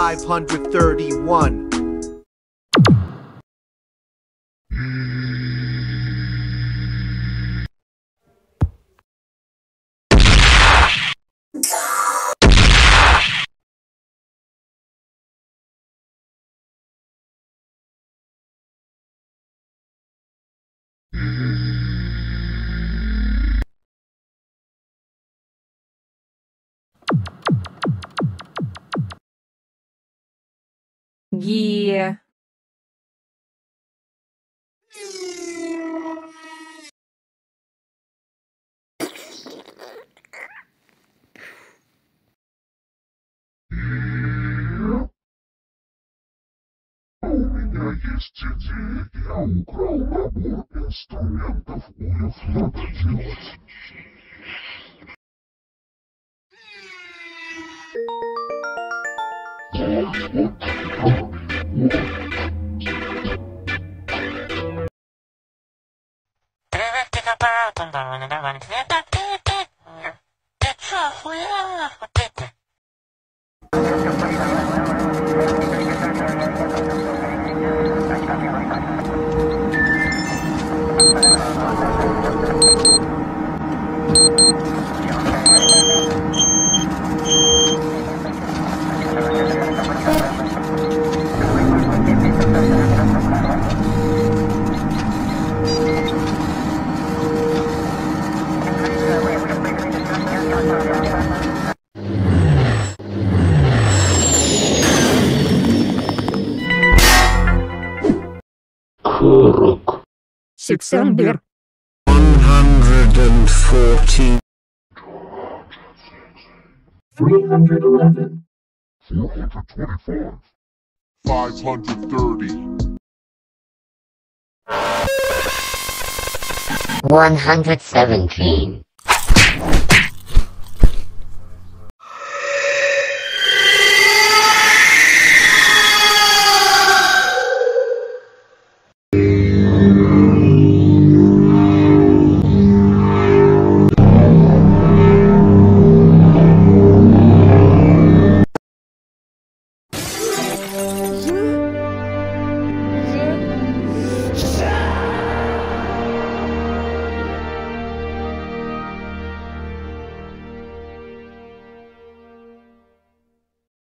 531. Ге. У меня есть идея. Я украл набор инструментов. Их надо делать. Привет, ты аппаратом, давай. Ты чё, охуела? Вот это. Кырык. 81. 140. 311. 425. 530. 117.